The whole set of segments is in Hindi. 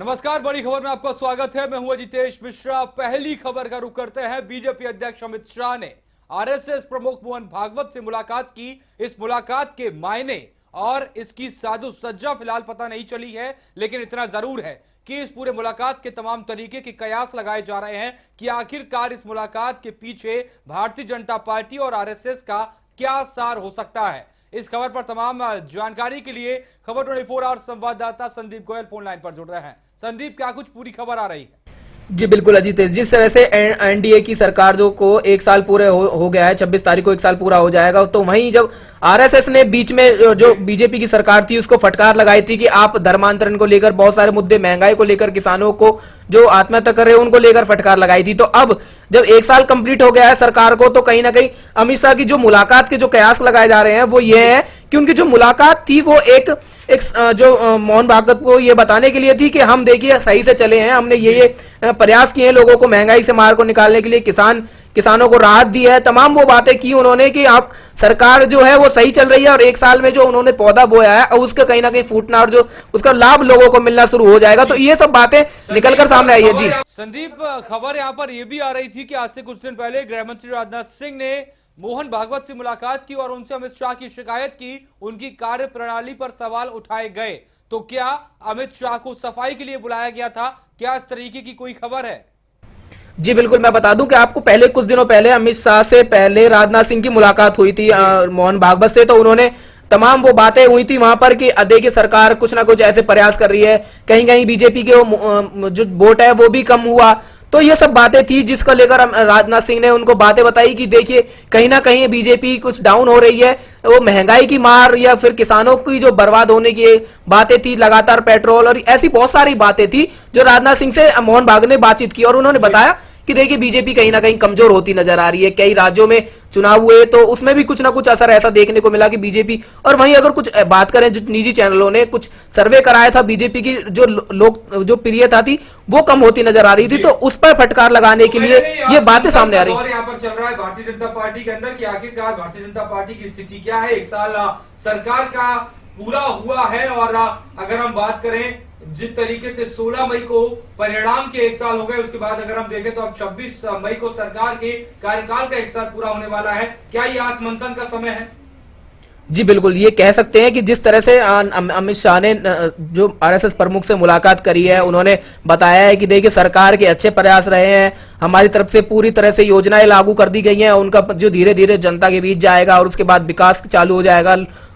नमस्कार, बड़ी खबर में आपका स्वागत है। मैं हूं जितेश मिश्रा। पहली खबर का रुख करते हैं। बीजेपी अध्यक्ष अमित शाह ने आरएसएस प्रमुख मोहन भागवत से मुलाकात की। इस मुलाकात के मायने और इसकी साजो सज्जा फिलहाल पता नहीं चली है, लेकिन इतना जरूर है कि इस पूरे मुलाकात के तमाम तरीके के कयास लगाए जा रहे हैं कि आखिरकार इस मुलाकात के पीछे भारतीय जनता पार्टी और आरएसएस का क्या सार हो सकता है। इस खबर पर तमाम जानकारी के लिए खबर 24 आवर्स संवाददाता संदीप गोयल फोन लाइन पर जुड़ रहे हैं। संदीप, क्या कुछ पूरी खबर आ रही है? जी बिल्कुल अजीत, जिस तरह से एनडीए की सरकार जो को एक साल पूरे हो गया है, 26 तारीख को एक साल पूरा हो जाएगा, तो वहीं जब आरएसएस ने बीच में जो बीजेपी की सरकार थी उसको फटकार लगाई थी कि आप धर्मांतरण को लेकर बहुत सारे मुद्दे, महंगाई को लेकर, किसानों को जो आत्महत्या कर रहे हैं उनको लेकर फटकार लगाई थी। तो अब जब एक साल कंप्लीट हो गया है सरकार को, तो कहीं ना कहीं अमित शाह की जो मुलाकात के जो कयास लगाए जा रहे हैं वो ये है कि उनकी जो मुलाकात थी वो एक जो मोहन भागवत को ये बताने के लिए थी कि हम देखिए सही से चले हैं, हमने ये प्रयास किए हैं लोगों को महंगाई से मार को निकालने के लिए, किसानों को राहत दी है, तमाम वो बातें की उन्होंने कि आप सरकार जो है वो सही चल रही है और एक साल में जो उन्होंने पौधा बोया है और उसका कहीं ना कहीं फूटना और जो उसका लाभ लोगों को मिलना शुरू हो जाएगा। तो ये सब बातें निकलकर सामने आई है। जी संदीप, खबर यहाँ पर यह भी आ रही थी कि आज से कुछ दिन पहले गृह मंत्री राजनाथ सिंह ने मोहन भागवत से मुलाकात की और उनसे अमित शाह की शिकायत की, उनकी कार्य प्रणाली पर सवाल उठाए गए। तो क्या अमित शाह को सफाई के लिए बुलाया गया था? क्या इस तरीके की कोई खबर है? जी बिल्कुल, मैं बता दूं कि आपको पहले कुछ दिनों पहले अमित शाह से पहले राजनाथ सिंह की मुलाकात हुई थी मोहन भागवत से। तो उन्होंने तमाम वो बातें हुई थी वहां पर कि देखिए सरकार कुछ ना कुछ ऐसे प्रयास कर रही है, कहीं कहीं बीजेपी के जो वोट है वो भी कम हुआ। तो ये सब बातें थी जिसको लेकर राजनाथ सिंह ने उनको बातें बताई कि देखिए कहीं ना कहीं बीजेपी कुछ डाउन हो रही है, वो महंगाई की मार या फिर किसानों की जो बर्बाद होने की बातें थी, लगातार पेट्रोल और ऐसी बहुत सारी बातें थी जो राजनाथ सिंह से मोहन भागवत ने बातचीत की। और उन्होंने बताया कि देखिए बीजेपी कहीं ना कहीं कमजोर होती नजर आ रही है। कई राज्यों में चुनाव हुए तो उसमें भी कुछ ना कुछ असर ऐसा देखने को मिला कि बीजेपी, और वहीं अगर कुछ बात करें जो निजी चैनलों ने कुछ सर्वे कराया था, बीजेपी की जो प्रियता थी वो कम होती नजर आ रही थी। तो उस पर फटकार लगाने के लिए ये बातें सामने आ रही है। यहाँ पर चल रहा है भारतीय जनता पार्टी के अंदर कि आखिरकार भारतीय जनता पार्टी की स्थिति क्या है। एक साल सरकार का पूरा हुआ है और अगर हम बात करें जिस तरीके से 16 मई को परिणाम के एक साल हो गए, उसके बाद अगर हम देखें तो अब 26 मई को सरकार के कार्यकाल का एक साल पूरा होने वाला है। क्या ये आत्ममंथन का समय है? जी बिल्कुल, ये कह सकते हैं कि जिस तरह से अमित शाह ने जो आरएसएस प्रमुख से मुलाकात करी है, उन्होंने बताया है कि देखिए सरकार के अच्छे प्रयास रहे हैं, हमारी तरफ से पूरी तरह से योजनाएं लागू कर दी गई हैं, उनका जो धीरे धीरे जनता के बीच जाएगा और उसके बाद विकास चालू हो जाएगा,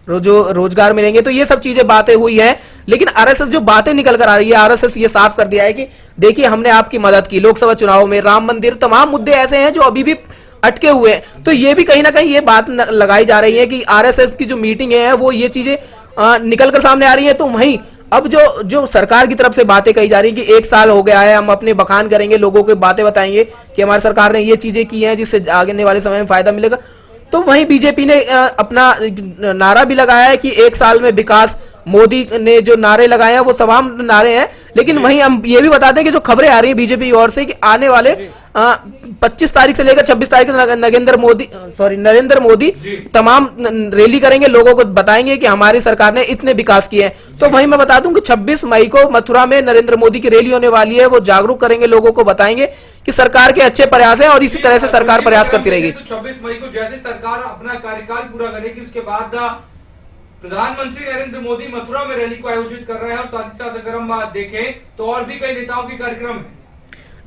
जो रोजगार मिलेंगे। तो ये सब चीजें बातें हुई हैं। लेकिन आरएसएस जो बातें निकल कर आ रही है, आरएसएस ये साफ कर दिया है कि देखिए हमने आपकी मदद की लोकसभा चुनाव में, राम मंदिर, तमाम मुद्दे ऐसे हैं जो अभी भी अटके हुए हैं। तो ये भी कहीं ना कहीं ये बात लगाई जा रही है कि आरएसएस की जो मीटिंग है वो ये चीजें निकल कर सामने आ रही है। तो वहीं अब जो सरकार की तरफ से बातें कही जा रही है कि एक साल हो गया है, हम अपने बखान करेंगे, लोगों को बातें बताएंगे कि हमारी सरकार ने ये चीजें की हैं जिससे आगे वाले समय में फायदा मिलेगा। तो वहीं बीजेपी ने अपना नारा भी लगाया है कि एक साल में विकास। मोदी ने जो नारे लगाए हैं वो तमाम नारे हैं। लेकिन वहीं हम ये भी बताते हैं कि जो खबरें आ रही है बीजेपी की ओर से कि आने वाले 25 तारीख से लेकर 26 तारीख तक नरेंद्र मोदी तमाम रैली करेंगे, लोगों को बताएंगे कि हमारी सरकार ने इतने विकास किए हैं। तो वहीं मैं बता दूं कि 26 मई को मथुरा में नरेंद्र मोदी की रैली होने वाली है। वो जागरूक करेंगे, लोगों को बताएंगे कि सरकार के अच्छे प्रयास हैं और इसी तरह से सरकार प्रयास करती रहेगी। तो 26 मई को जैसे सरकार अपना कार्यकाल पूरा करेगी, उसके बाद प्रधानमंत्री नरेंद्र मोदी मथुरा में रैली को आयोजित कर रहे हैं और साथ ही साथ अगर हम देखें तो और भी कई नेताओं के कार्यक्रम है।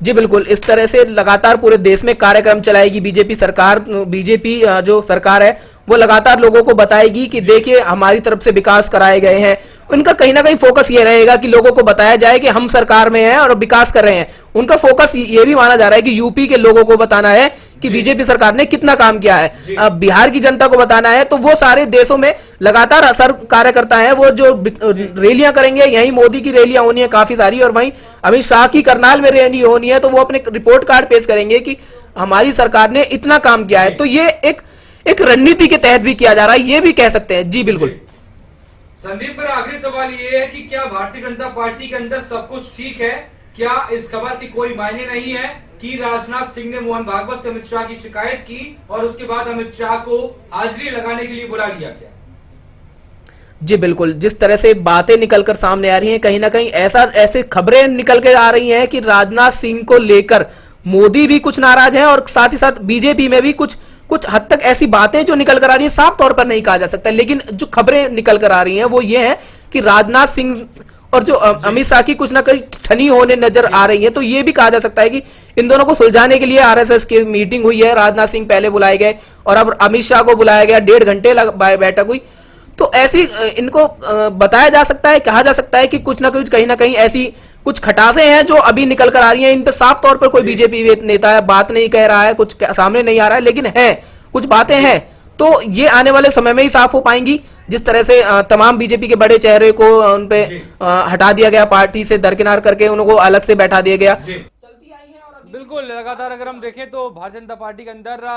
जी बिल्कुल, इस तरह से लगातार पूरे देश में कार्यक्रम चलाएगी बीजेपी सरकार। बीजेपी जो सरकार है वो लगातार लोगों को बताएगी कि देखिए हमारी तरफ से विकास कराए गए हैं। उनका कहीं ना कहीं फोकस ये रहेगा कि लोगों को बताया जाए कि हम सरकार में हैं और विकास कर रहे हैं। उनका फोकस ये भी माना जा रहा है कि यूपी के लोगों को बताना है कि बीजेपी सरकार ने कितना काम किया है। अब बिहार की जनता को बताना है। तो वो सारे देशों में लगातार असर कार्यकर्ता है, वो जो रैलियां करेंगे, यही मोदी की रैलियां होनी है काफी सारी, और वहीं अमित शाह की करनाल में रैली होनी है। तो वो अपने रिपोर्ट कार्ड पेश करेंगे कि हमारी सरकार ने इतना काम किया है। तो ये एक रणनीति के तहत भी किया जा रहा है, ये भी कह सकते हैं। जी बिल्कुल संदीप, मेरा आखिरी सवाल ये है कि क्या भारतीय जनता पार्टी के अंदर सब कुछ ठीक है? क्या इस खबर की कोई मायने नहीं है कि राजनाथ सिंह ने मोहन भागवत से अमित शाह की शिकायत की और उसके बाद अमित शाह को हाजिरी लगाने के लिए बुला लिया गया? जी बिल्कुल, जिस तरह से बातें निकलकर सामने आ रही हैं, कहीं ना कहीं ऐसे खबरें निकल के आ रही हैं कि राजनाथ सिंह को लेकर मोदी भी कुछ नाराज है और साथ ही साथ बीजेपी में भी कुछ कुछ हद तक ऐसी बातें जो निकल कर आ रही है, साफ तौर पर नहीं कहा जा सकता, लेकिन जो खबरें निकल कर आ रही हैं वो ये है कि राजनाथ सिंह और जो अमित शाह की कुछ ना कुछ ठनी होने नजर आ रही है। तो ये भी कहा जा सकता है कि इन दोनों को सुलझाने के लिए आरएसएस की मीटिंग हुई है, राजनाथ सिंह पहले बुलाए गए और अब अमित शाह को बुलाया गया, 1.5 घंटे बैठक हुई। तो ऐसी इनको बताया जा सकता है, कहा जा सकता है कि कुछ ना कुछ कहीं ना कहीं ऐसी कुछ खटासें हैं जो अभी निकल कर आ रही हैं। इन पे साफ तौर पर कोई बीजेपी नेता है बात नहीं कह रहा है, कुछ सामने नहीं आ रहा है, लेकिन है कुछ बातें हैं। तो ये आने वाले समय में ही साफ हो पाएंगी। जिस तरह से तमाम बीजेपी के बड़े चेहरे को उन पे हटा दिया गया, पार्टी से दरकिनार करके उनको अलग से बैठा दिया गया। चलती आई है और बिल्कुल लगातार अगर हम देखें तो भारतीय जनता पार्टी के अंदर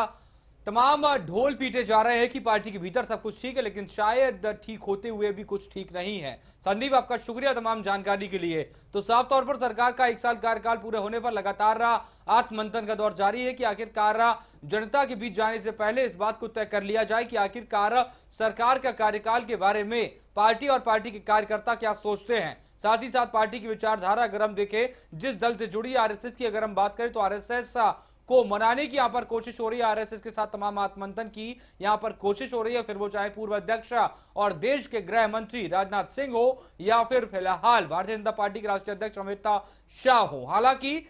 तमाम ढोल पीटे जा रहे हैं कि पार्टी के भीतर सब कुछ ठीक है, लेकिन शायद ठीक होते हुए भी कुछ ठीक नहीं है। संदीप, आपका शुक्रिया तमाम जानकारी के लिए। तो साफ तौर पर सरकार का 1 साल कार्यकाल पूरे होने पर लगातार आत्ममंथन का दौर जारी है कि आखिरकार जनता के बीच जाने से पहले इस बात को तय कर लिया जाए कि आखिरकार सरकार का कार्यकाल के बारे में पार्टी और पार्टी के कार्यकर्ता क्या सोचते हैं। साथ ही साथ पार्टी की विचारधारा अगर हम देखें, जिस दल से जुड़ी आरएसएस की अगर हम बात करें तो आरएसएस को मनाने की यहां पर कोशिश हो रही है। आरएसएस के साथ तमाम आत्ममंथन की यहां पर कोशिश हो रही है, फिर वो चाहे पूर्व अध्यक्ष और देश के गृह मंत्री राजनाथ सिंह हो या फिर फिलहाल भारतीय जनता पार्टी के राष्ट्रीय अध्यक्ष अमित शाह हो। हालांकि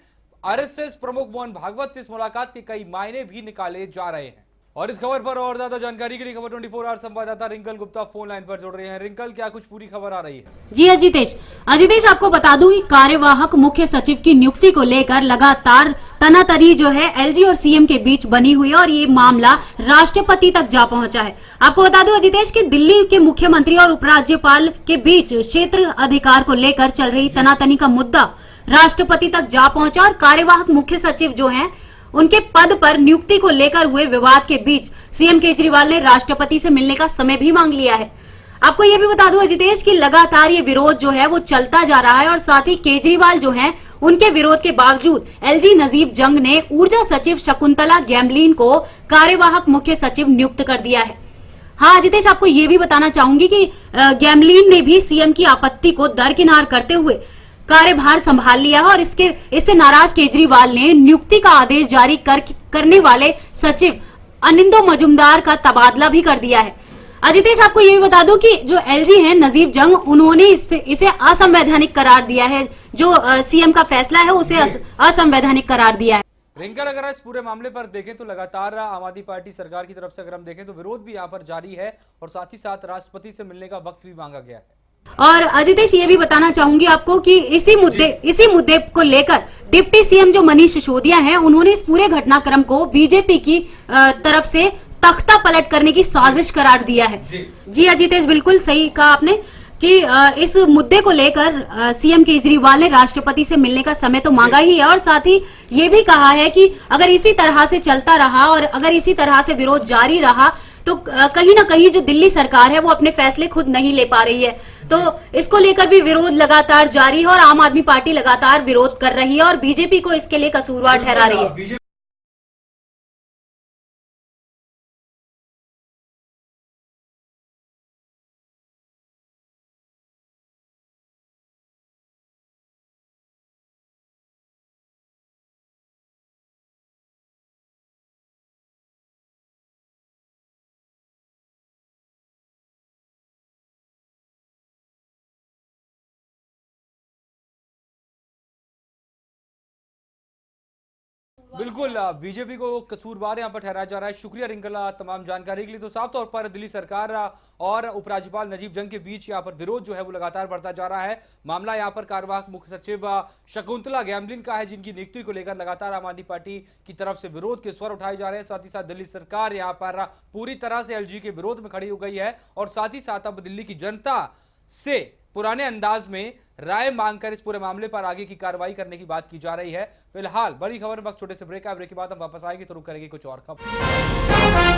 आरएसएस प्रमुख मोहन भागवत से इस मुलाकात के कई मायने भी निकाले जा रहे हैं। और इस खबर पर और ज्यादा जानकारी के लिए खबर 24 आवर संवाददाता रिंकल गुप्ता फोन लाइन पर जुड़ रहे हैं। रिंकल, क्या कुछ पूरी खबर आ रही है? जी अजितेश आपको बता दूं कि कार्यवाहक मुख्य सचिव की नियुक्ति को लेकर लगातार तनातनी जो है एलजी और सीएम के बीच बनी हुई है और ये मामला राष्ट्रपति तक जा पहुंचा है। आपको बता दूं अजितेश कि दिल्ली के मुख्यमंत्री और उपराज्यपाल के बीच क्षेत्र अधिकार को लेकर चल रही तनातनी का मुद्दा राष्ट्रपति तक जा पहुंचा और कार्यवाहक मुख्य सचिव जो है उनके पद पर नियुक्ति को लेकर हुए विवाद के बीच सीएम केजरीवाल ने राष्ट्रपति से मिलने का समय भी मांग लिया है। आपको यह भी बता दूं अजितेश कि लगातार ये विरोध जो है वो चलता जा रहा है और साथ ही केजरीवाल जो है उनके विरोध के बावजूद एलजी नजीब जंग ने ऊर्जा सचिव शकुंतला गैमलीन को कार्यवाहक मुख्य सचिव नियुक्त कर दिया है। हाँ अजितेश, आपको ये भी बताना चाहूंगी कि गैमलीन ने भी सीएम की आपत्ति को दरकिनार करते हुए कार्यभार संभाल लिया है और इससे नाराज केजरीवाल ने नियुक्ति का आदेश जारी करने वाले सचिव अनिंदो मजुमदार का तबादला भी कर दिया है। अजितेश, आपको ये भी बता दूं कि जो एलजी हैं नजीब जंग, उन्होंने इसे असंवैधानिक करार दिया है। जो सीएम का फैसला है उसे असंवैधानिक करार दिया है। रिंकल, अगर इस पूरे मामले पर देखें तो लगातार आम आदमी पार्टी सरकार की तरफ से अगर हम देखें तो विरोध भी यहाँ पर जारी है और साथ ही साथ राष्ट्रपति से मिलने का वक्त भी मांगा गया है। और अजितेश, ये भी बताना चाहूंगी आपको कि इसी मुद्दे को लेकर डिप्टी सीएम जो मनीष सिसोदिया हैं, उन्होंने इस पूरे घटनाक्रम को बीजेपी की तरफ से तख्ता पलट करने की साजिश करार दिया है। जी अजितेश, बिल्कुल सही कहा आपने कि इस मुद्दे को लेकर सीएम केजरीवाल ने राष्ट्रपति से मिलने का समय तो मांगा ही है और साथ ही ये भी कहा है कि अगर इसी तरह से चलता रहा और अगर इसी तरह से विरोध जारी रहा तो कहीं ना कहीं जो दिल्ली सरकार है वो अपने फैसले खुद नहीं ले पा रही है। तो इसको लेकर भी विरोध लगातार जारी है और आम आदमी पार्टी लगातार विरोध कर रही है और बीजेपी को इसके लिए कसूरवार ठहरा रही है। बिल्कुल, बीजेपी को कसूरवार यहां पर ठहराया जा रहा है। शुक्रिया रिंकला तमाम जानकारी के लिए। तो साफ तौर पर दिल्ली सरकार और उपराज्यपाल नजीब जंग के बीच यहां पर विरोध जो है वो लगातार बढ़ता जा रहा है। मामला यहां पर कार्यवाहक मुख्य सचिव शकुंतला गैमलीन का है, जिनकी नियुक्ति को लेकर लगातार आम आदमी पार्टी की तरफ से विरोध के स्वर उठाए जा रहे हैं। साथ ही साथ दिल्ली सरकार यहां पर पूरी तरह से एलजी के विरोध में खड़ी हो गई है और साथ ही साथ अब दिल्ली की जनता से पुराने अंदाज में राय मांगकर इस पूरे मामले पर आगे की कार्रवाई करने की बात की जा रही है। फिलहाल बड़ी खबर, वक्त छोटे से ब्रेक है, ब्रेक के बाद हम वापस आएंगे तो रुक करेंगे कुछ और खबर।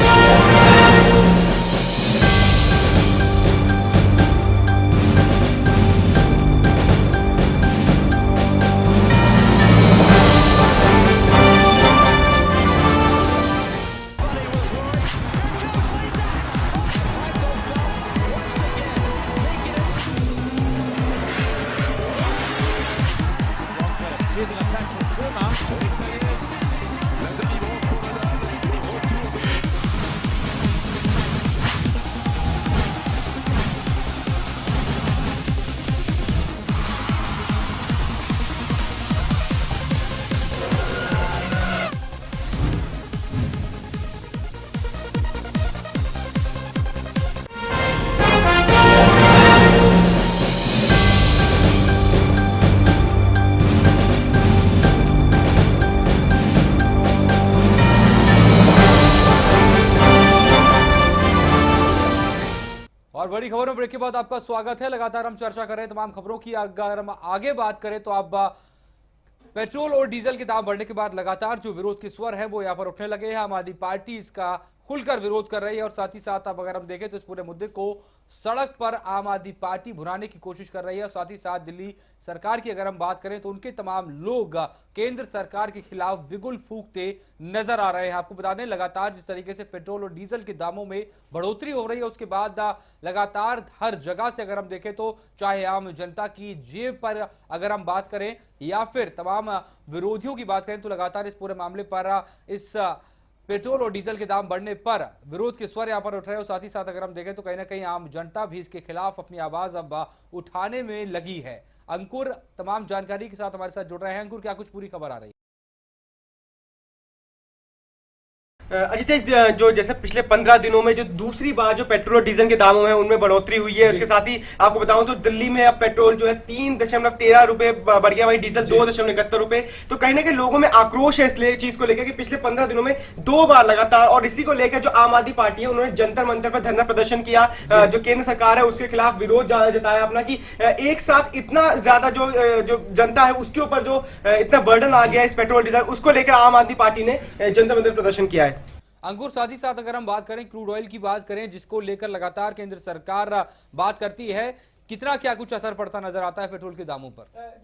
खबर में ब्रेक के बाद आपका स्वागत है। लगातार हम चर्चा कर रहे हैं तमाम खबरों की। अगर हम आगे बात करें तो अब पेट्रोल और डीजल के दाम बढ़ने के बाद लगातार जो विरोध के स्वर हैं वो यहां पर उठने लगे हैं। आम आदमी पार्टी इसका खुलकर विरोध कर रही है और साथ ही साथ अब अगर हम देखें तो इस पूरे मुद्दे को सड़क पर आम आदमी पार्टी भुनाने की कोशिश कर रही है। और साथ ही साथ दिल्ली सरकार की अगर हम बात करें तो उनके तमाम लोग केंद्र सरकार के खिलाफ बिगुल फूंकते नजर आ रहे हैं। आपको बता दें लगातार जिस तरीके से पेट्रोल और डीजल के दामों में बढ़ोतरी हो रही है उसके बाद लगातार हर जगह से अगर हम देखें तो चाहे आम जनता की जेब पर अगर हम बात करें या फिर तमाम विरोधियों की बात करें तो लगातार इस पूरे मामले पर इस पेट्रोल और डीजल के दाम बढ़ने पर विरोध के स्वर यहां पर उठ रहे हैं। और साथ ही साथ अगर हम देखें तो कहीं ना कहीं आम जनता भी इसके खिलाफ अपनी आवाज अब उठाने में लगी है। अंकुर तमाम जानकारी के साथ हमारे साथ जुड़ रहे हैं। अंकुर, क्या कुछ पूरी खबर आ रही है? अजित, जो जैसे पिछले 15 दिनों में जो दूसरी बार जो पेट्रोल और डीजल के दामों में उनमें बढ़ोतरी हुई है, उसके साथ ही आपको बताऊं तो दिल्ली में अब पेट्रोल जो है 3.13 रुपए बढ़ गया, वहीं डीजल 2.71 रुपए। तो कहीं ना कहीं लोगों में आक्रोश है इस चीज को लेकर कि पिछले 15 दिनों में 2 बार लगातार, और इसी को लेकर जो आम आदमी पार्टी है उन्होंने जंतर मंतर पर धरना प्रदर्शन किया। जो केंद्र सरकार है उसके खिलाफ विरोध जताया अपना कि एक साथ इतना ज्यादा जो जनता है उसके ऊपर जो इतना बर्डन आ गया इस पेट्रोल डीजल, उसको लेकर आम आदमी पार्टी ने जंतर मंतर प्रदर्शन किया है। अंकुर, साथ ही साथ अगर हम बात करें क्रूड ऑयल की बात करें जिसको लेकर लगातार केंद्र सरकार बात करती है, कितना क्या कुछ असर पड़ता नजर आता है पेट्रोल के दामों पर?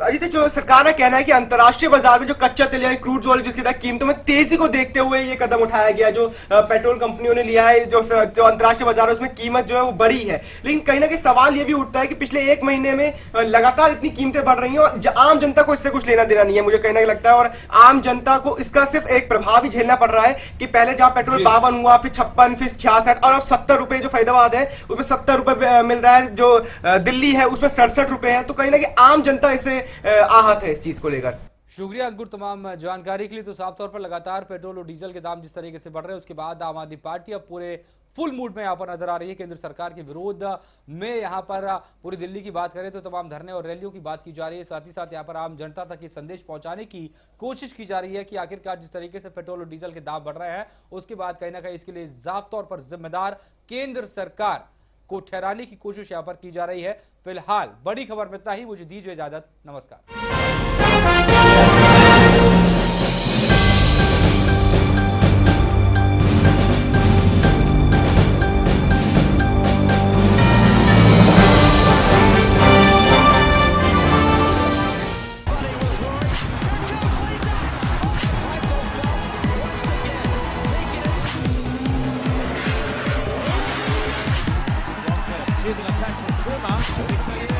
अजित, जो सरकार का कहना है कि अंतर्राष्ट्रीय बाजार में जो कच्चा तेल यानी क्रूड ऑयल जिसकी कीमतों में तेजी को देखते हुए ये कदम उठाया गया, जो पेट्रोल कंपनियों ने लिया है, जो अंतर्राष्ट्रीय बाजार है उसमें कीमत जो है वो बढ़ी है। लेकिन कहीं ना कहीं सवाल ये भी उठता है कि पिछले 1 महीने में लगातार इतनी कीमतें बढ़ रही हैं और आम जनता को इससे कुछ लेना देना नहीं है, मुझे कहीं ना कहीं लगता है। और आम जनता को इसका सिर्फ एक प्रभाव ही झेलना पड़ रहा है कि पहले जहां पेट्रोल 52 हुआ, फिर 56, फिर 66 और अब 70 रुपए जो फरीदाबाद है उसमें 70 रुपए मिल रहा है, जो दिल्ली है उसमें 67 रुपए है। तो कहीं ना कहीं आम जनता इससे आहत है इस चीज को लेकर। शुक्रिया अंकुर तमाम जानकारी के लिए। तो साफ तौर पर लगातार पेट्रोल और डीजल के दाम जिस तरीके से बढ़ रहे हैं उसके बाद आम आदमी पार्टी अब पूरे फुल मूड में यहां पर नजर आ रही है। केंद्र सरकार के विरोध में यहां पर पूरी दिल्ली की बात करें तो तमाम धरने और रैलियों की बात की जा रही है। साथ ही साथ यहां पर आम जनता तक ये संदेश पहुंचाने की कोशिश की जा रही है कि आखिरकार जिस तरीके से पेट्रोल और डीजल के दाम बढ़ रहे हैं उसके बाद कहीं ना कहीं इसके लिए साफ तौर पर जिम्मेदार केंद्र सरकार को ठहराने की कोशिश यहां पर की जा रही है। फिलहाल बड़ी खबर में इतना ही। मुझे दीजिए इजाजत, नमस्कार। With an attack from Burma.